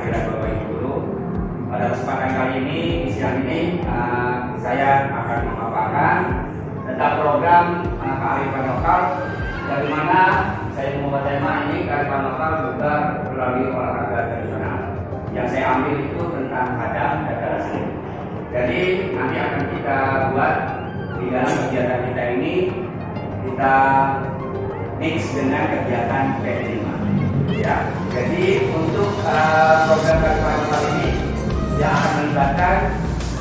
kehadiran Bapak Ibu guru. Pada kesempatan kali ini, di siang ini, saya akan memaparkan tentang program kearifan lokal, dari mana saya membuat tema ini kearifan lokal juga melalui olahraga tradisional. Yang saya ambil itu tentang hadam dan darasi. Jadi nanti akan kita buat di dalam kegiatan kita ini, kita mix dengan kegiatan P5. Ya, jadi untuk program kearifan lokal ini yang akan melibatkan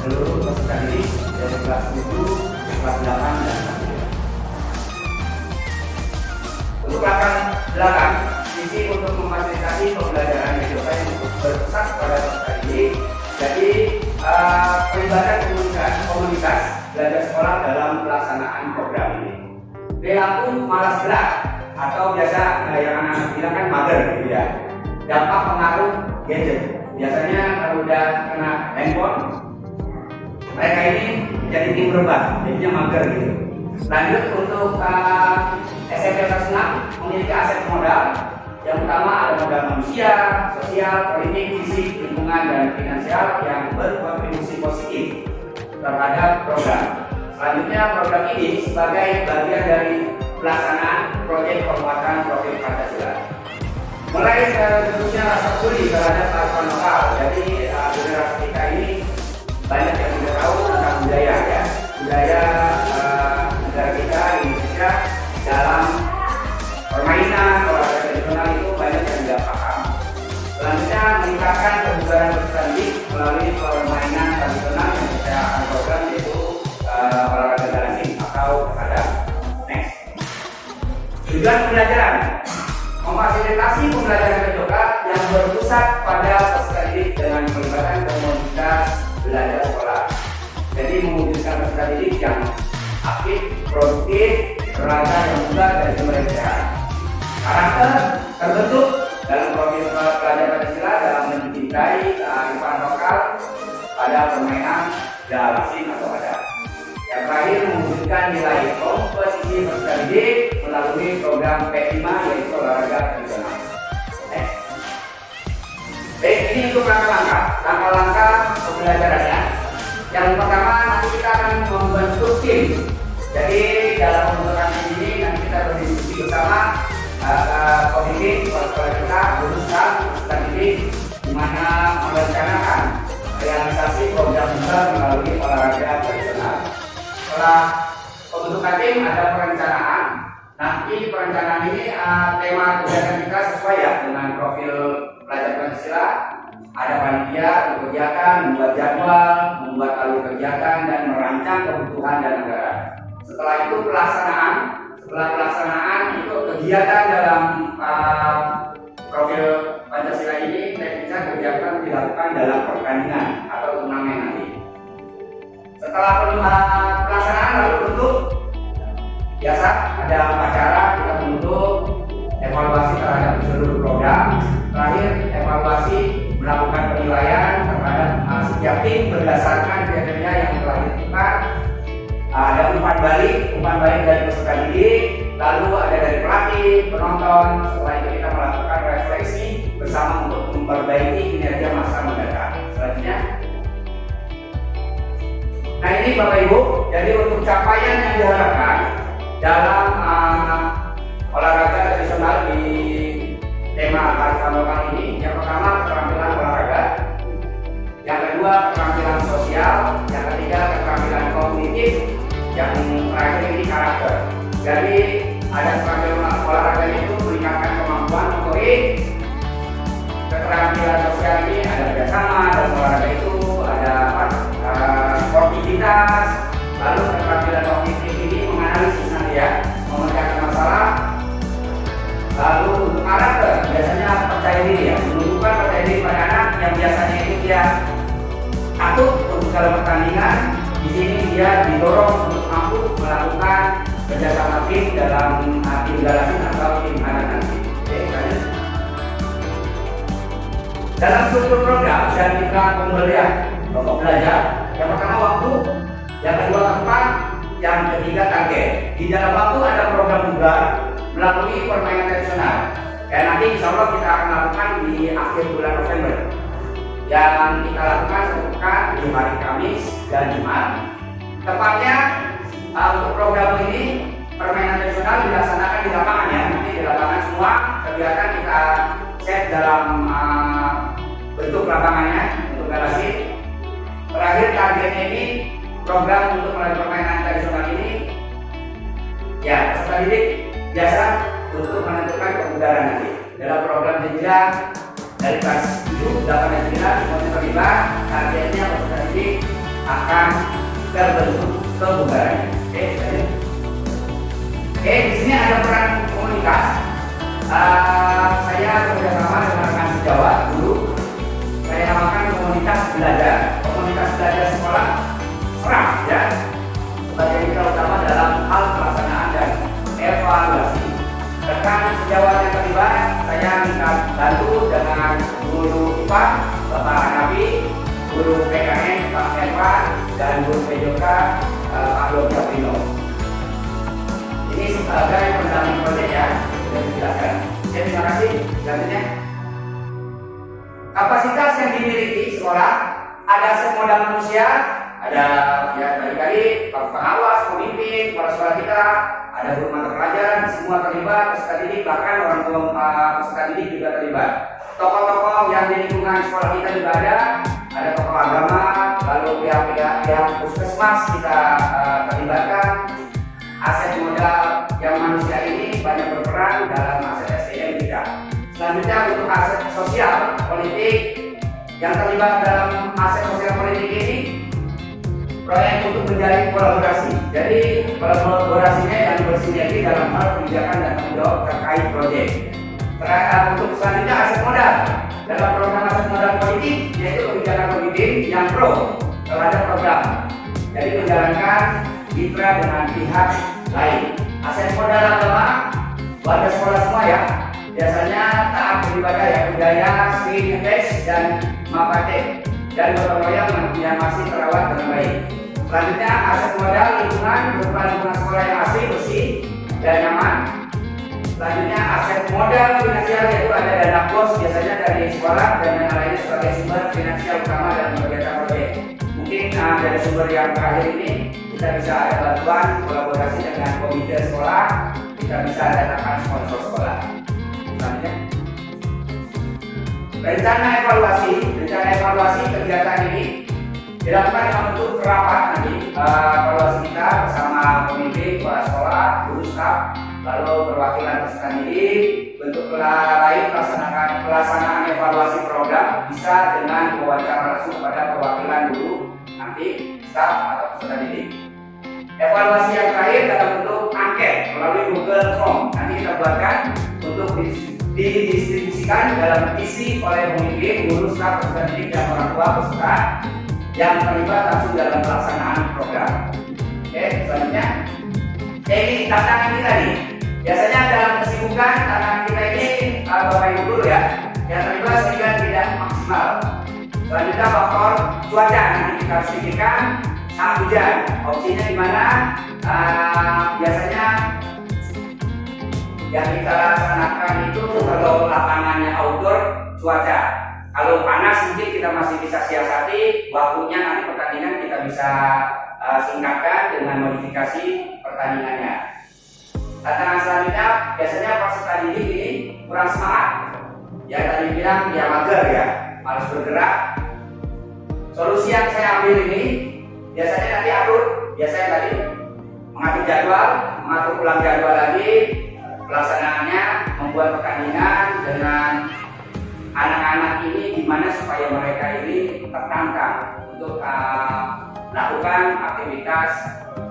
seluruh peserta didik dari kelas 7, kelas 8 dan kelas 9. Untuk langkah belakang, sisi untuk memfasilitasi pembelajaran media yang berpusat pada peserta didik. Jadi pelibatan komunitas belajar sekolah dalam pelaksanaan program ini. Perilaku malas gerak atau biasa yang anak-anak bilang kan mager gitu ya. Dampak pengaruh gadget. Biasanya kalau udah kena handphone, mereka ini jadi tim berubah, jadinya mager gitu. Lanjut untuk SMP kelas 6 memiliki aset modal. Yang pertama ada modal manusia, sosial, politik, fisik, lingkungan, dan finansial yang berkontribusi positif terhadap program. Selanjutnya program ini sebagai bagian dari pelaksanaan proyek penguatan profil Pancasila. Mulai tentunya rasa peduli terhadap kearifan lokal. Jadi generasi kita ini banyak yang tidak tahu tentang budaya ya. Budaya negara kita Indonesia dalam permainan olahraga tradisional itu banyak yang tidak paham. Selanjutnya meningkatkan kebugaran peserta didik melalui permainan tradisional yang saya akan program yaitu olahraga dancing atau hadam. Next. Tujuan pembelajaran memfasilitasi pembelajaran terjogak yang berpusat pada peserta didik dengan melibatkan komunitas belajar sekolah. Jadi mewujudkan peserta didik yang aktif, produktif, beragam yang mudah dan sumber sehat. Karakter terbentuk dalam profil pelajar Pancasila dalam mencintai kearifan lokal pada permainan dalasing atau hadam. Yang terakhir mewujudkan nilai kompetisi peserta didik melalui program P5 yaitu olahraga tradisional. Baik, ini untuk langkah-langkah pembelajarannya. Yang pertama nanti kita akan membentuk tim. Jadi dalam pembentukan tim ini nanti kita berdiskusi bersama komite sekolah kita, guru staff, peserta didik, di mana merencanakan realisasi program besar melalui olahraga tradisional. Setelah pembentukan tim ada perencanaan. Nanti perencanaan ini tema kegiatan kita sesuai ya dengan profil pelajar Pancasila. Ada panitia untuk kegiatan, membuat jadwal, membuat alur kegiatan dan merancang kebutuhan dan anggaran. Setelah itu pelaksanaan. Setelah pelaksanaan itu kegiatan dalam profil Pancasila ini teknisnya kegiatan dilakukan dalam pertandingan atau turnamen nanti. Setelah pelaksanaan lalu bentuk biasa ada upacara, kita bentuk evaluasi terhadap seluruh program. Terakhir evaluasi melakukan penilaian terhadap setiap tim berdasarkan kriteria yang telah ditentukan. Ada umpan balik dari peserta didik, lalu ada dari pelatih, penonton. Setelah itu kita melakukan refleksi bersama untuk memperbaiki kinerja masa mendatang. Selanjutnya, nah ini Bapak Ibu, jadi untuk capaian yang diharapkan dalam olahraga tradisional di tema kearifan lokal ini, yang pertama keterampilan olahraga, yang kedua keterampilan sosial, yang ketiga keterampilan kognitif, yang terakhir ini karakter. Jadi ada keterampilan olahraganya itu meningkatkan kemampuan motorik, keterampilan sosial ini ada kerjasama, dan olahraga itu ada sportivitas, lalu keterampilan kognitif ini menganalisis nanti ya, memecahkan masalah. Lalu untuk karakter biasanya percaya diri ya, menunjukkan percaya diri pada anak yang biasanya itu dia takut untuk dalam pertandingan. Di sini dia didorong untuk mampu melakukan kerjasama tim dalam tim dalasing atau tim hadam nanti. Oke, lanjut. Dalam struktur program dan kita pembelian pokok belajar, yang pertama waktu, yang kedua tempat, yang ketiga target. Di dalam waktu ada program bugar melalui permainan tradisional. Dan nanti insya Allah kita akan lakukan di akhir bulan November. yang kita lakukan satu pekan di hari Kamis dan Jumat. Tepatnya untuk program ini permainan tradisional dilaksanakan di lapangan ya. Nanti di lapangan semua kegiatan kita set dalam bentuk lapangannya untuk garasi. Terakhir targetnya ini program untuk melalui permainan tradisional ini ya peserta didik biasa untuk menentukan kebugaran nanti dalam program jenjang dari kelas 7, 8, dan 9 semuanya terlibat. Targetnya peserta didik akan terbentuk kebugarannya. Oke, di sini ada peran komunitas. Saya bekerjasama dengan rekan sejawat dulu. Saya namakan komunitas belajar. Komunitas belajar sekolah serang ya. Sebagai mitra utama dalam hal pelaksanaan dan evaluasi. Rekan sejawat yang terlibat, saya minta bantu dengan guru IPA, Bapak Hanafi, guru PKN, Pak Erwan, dan guru PJK, Pak Yoga Prino. Ini sebagai pendamping proyek ya, sudah dijelaskan. Terima kasih. Selanjutnya, kapasitas yang dimiliki sekolah ada semodal manusia, ada ya kali-kali pengawas, pemimpin, kepala sekolah kita, ada guru mata pelajaran, semua terlibat, peserta didik, bahkan orang tua peserta didik juga terlibat. Tokoh-tokoh yang di lingkungan sekolah kita juga ada tokoh agama, lalu pihak puskesmas kita terlibatkan. Aset modal yang manusia ini banyak berperan dalam aset SDM kita. Selanjutnya untuk aset sosial politik yang terlibat dalam aset sosial politik ini proyek untuk menjalin kolaborasi. Jadi kolaborasinya yang bersinergi dalam hal kebijakan dan tanggung jawab terkait proyek. Untuk selanjutnya aset modal dalam program aset modal politik yaitu kebijakan pemimpin yang pro terhadap program. Jadi menjalankan mitra dengan pihak lain. Aset modal agama warga sekolah semua ya. Biasanya taat beribadah ya, budaya, seni, FX, dan mapate dan gotong royong yang masih terawat dengan baik. Selanjutnya aset modal lingkungan berupa lingkungan sekolah yang asri, bersih, dan nyaman. Selanjutnya aset modal finansial yaitu ada dana bos biasanya dari sekolah dan yang lainnya sebagai sumber finansial utama dalam kegiatan proyek. Mungkin dari sumber yang terakhir ini kita bisa ada bantuan kolaborasi dengan komite sekolah, kita bisa datangkan sponsor sekolah. Selanjutnya rencana evaluasi kegiatan ini dilakukan dalam bentuk rapat nanti evaluasi kita bersama pemimpin, kepala sekolah, guru staf, lalu perwakilan peserta didik. Bentuk lain pelaksanaan evaluasi program bisa dengan wawancara langsung kepada perwakilan guru, nanti staf atau peserta didik. Evaluasi yang terakhir dalam bentuk angket melalui Google Form. Nanti kita buatkan untuk didistribusikan dalam isi oleh pemimpin, guru, staf, peserta didik, dan orang tua peserta yang terlibat langsung dalam pelaksanaan program. Oke, selanjutnya ini tantangan kita nih. Biasanya dalam kesibukan tantangan kita ini Bapak Ibu guru ya yang terlibat sehingga tidak maksimal. Selanjutnya faktor cuaca nanti kita harus pikirkan saat hujan. Opsinya di mana? Biasanya yang kita laksanakan itu kalau lapangannya outdoor cuaca. Kalau panas mungkin kita masih bisa siasati waktunya, nanti pertandingan kita bisa singkatkan dengan modifikasi pertandingannya. Tantangan selanjutnya biasanya peserta didik ini kurang semangat. Ya tadi bilang dia mager ya, harus bergerak. Solusi yang saya ambil ini biasanya nanti biasanya tadi mengatur jadwal, mengatur ulang jadwal lagi, pelaksanaannya, membuat pertandingan dengan anak-anak ini gimana supaya mereka ini tertantang untuk melakukan aktivitas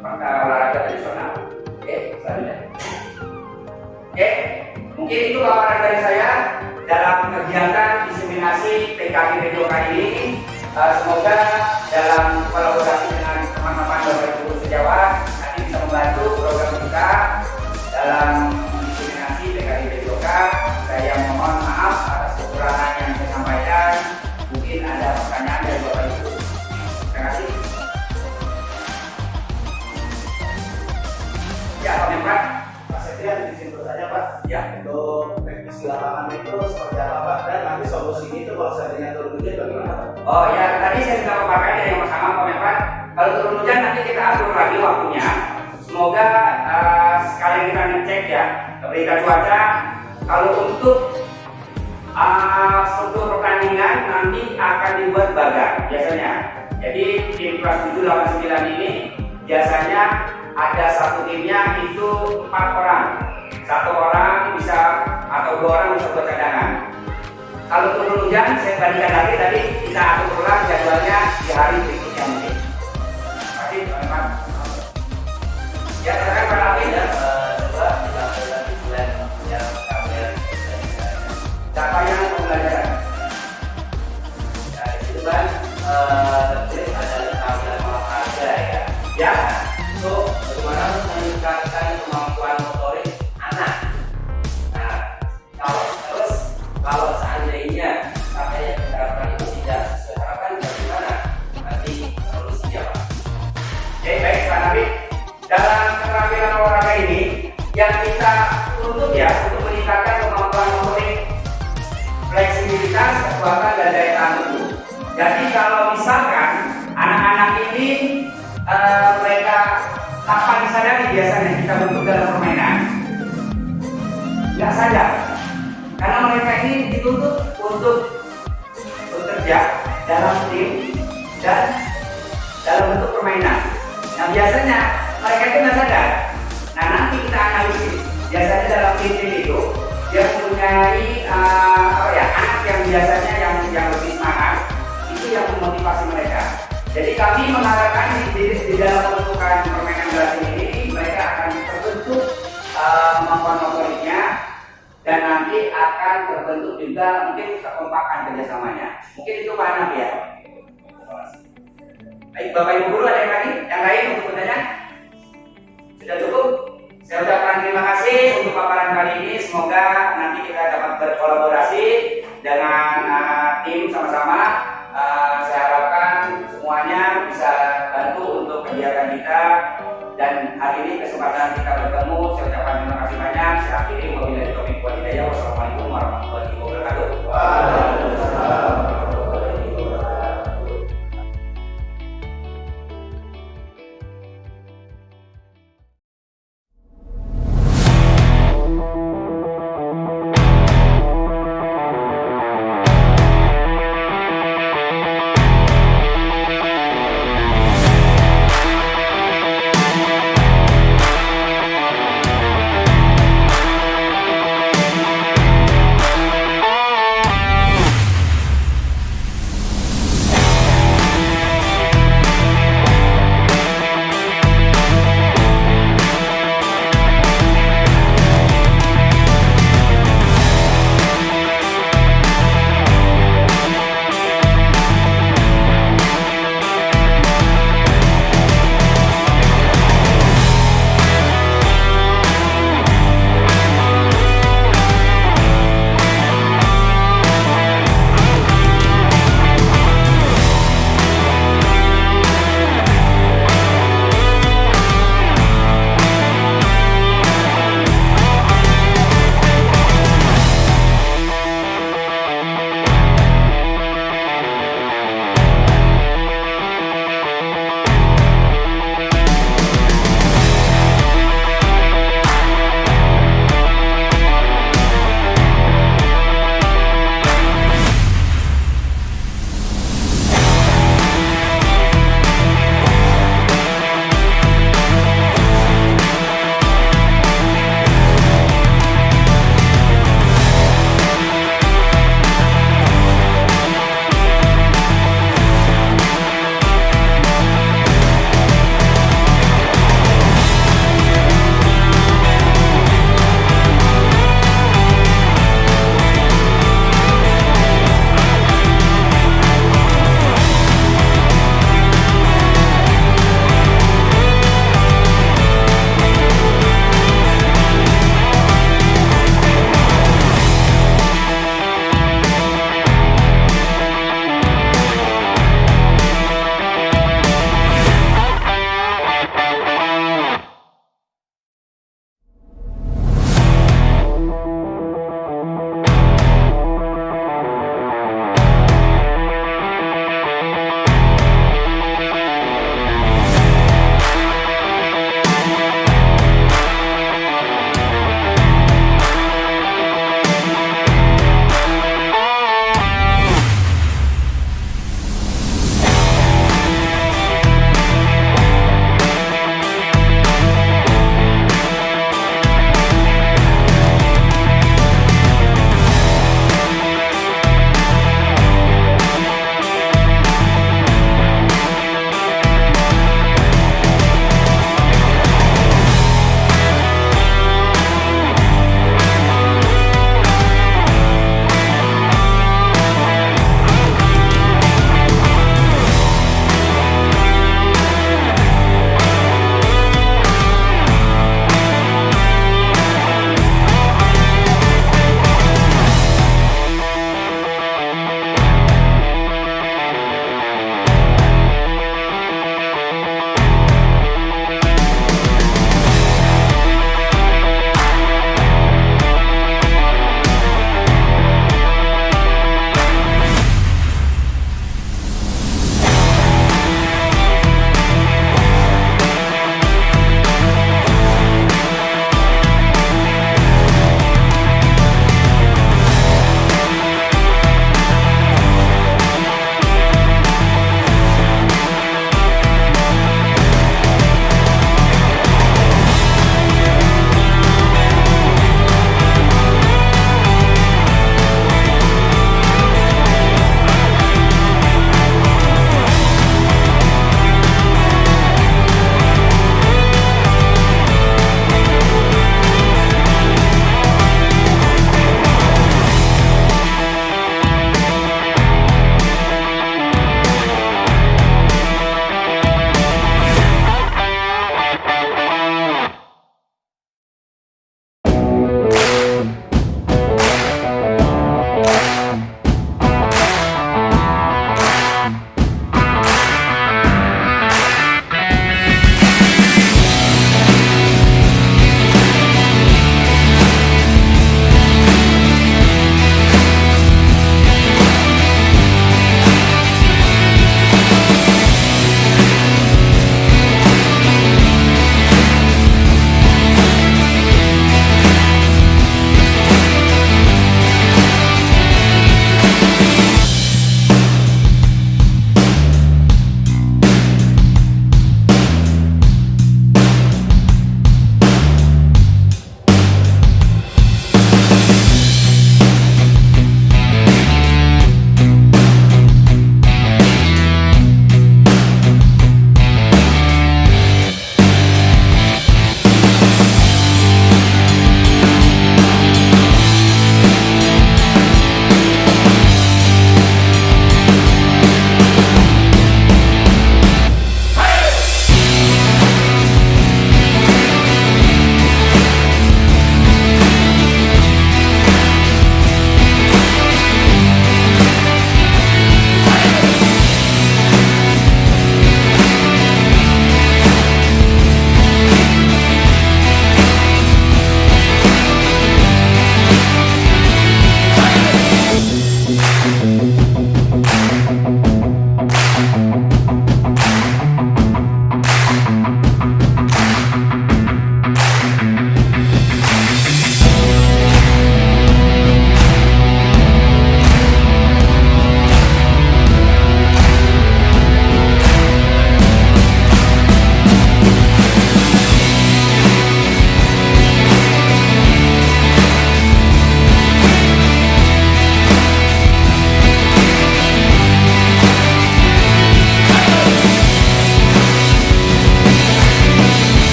olahraga tradisional. Oke, selanjutnya. Oke, mungkin itu paparan dari saya dalam kegiatan diseminasi PKG PJK ini. Semoga dalam kolaborasi dengan teman-teman Bapak Ibu sejawat nanti bisa membantu program kita dalam diseminasi PKG PJK. Saya mohon maaf atas kekurangan yang saya sampaikan. Mungkin ada pertanyaan dari Bapak Ibu. Terima kasih. Ya, Pak Menpan. Pak Setia, izin bertanya Pak. Ya. Untuk teknis di lapangan itu seperti apa Pak? Dan nanti solusi solusinya itu kalau seandainya turun hujan bagaimana? Oh ya, tadi saya sudah memaparkan yang pertama Pak Menpan. Kalau turun hujan nanti kita atur lagi waktunya. Semoga sekalian kita ngecek ya berita cuaca. Kalau untuk struktur pertandingan nanti akan dibuat bagan biasanya. Jadi tim kelas 7, 8, 9 ini biasanya ada satu timnya itu 4 orang. 1 orang bisa atau 2 orang bisa buat cadangan. Kalau turun hujan, saya bandingkan lagi tadi kita atur ulang jadwalnya di hari berikutnya mungkin. Pasti teman-teman. Ya, silakan Pak Alvin ya. Coba kita lagi plan yang kalian Capaian pembelajaran. Nah, di situ kan tertulis ada keterampilan olahraga ya. Ya, So, bagaimana meningkatkan kemampuan motorik anak? Nah, kalau seandainya capaian penerapan itu tidak sesuai harapan, bagaimana nanti solusinya, Pak? oke, baik Pak Nabi. Dalam keterampilan olahraga ini yang kita tuntut ya untuk meningkatkan kemampuan motorik, fleksibilitas, kekuatan dan daya tahan tubuh. Jadi kalau misalkan anak-anak ini mereka tanpa disadari biasanya kita bentuk dalam permainan, nggak sadar, karena mereka ini dituntut untuk bekerja dalam tim dan dalam bentuk permainan. Nah biasanya mereka itu nggak sadar. Nah nanti kita analisis biasanya dalam tim itu dia mempunyai anak yang biasanya yang lebih semangat, itu yang memotivasi mereka. Jadi kami mengharapkan di dalam pembentukan permainan berarti ini mereka akan terbentuk kemampuan motoriknya dan nanti akan terbentuk juga mungkin kekompakan kerjasamanya. Mungkin itu Pak Anab ya. Baik Bapak Ibu Guru, ada yang lagi? Yang lain untuk bertanya? Sudah cukup? Saya ucapkan terima kasih untuk paparan kali ini. Semoga nanti kita dapat berkolaborasi dengan tim sama-sama. Saya harapkan semuanya bisa bantu untuk kegiatan kita. Dan hari ini kesempatan kita bertemu. Saya ucapkan terima kasih banyak. Saya akhiri wabillahi taufiq wal hidayah. Wassalamualaikum.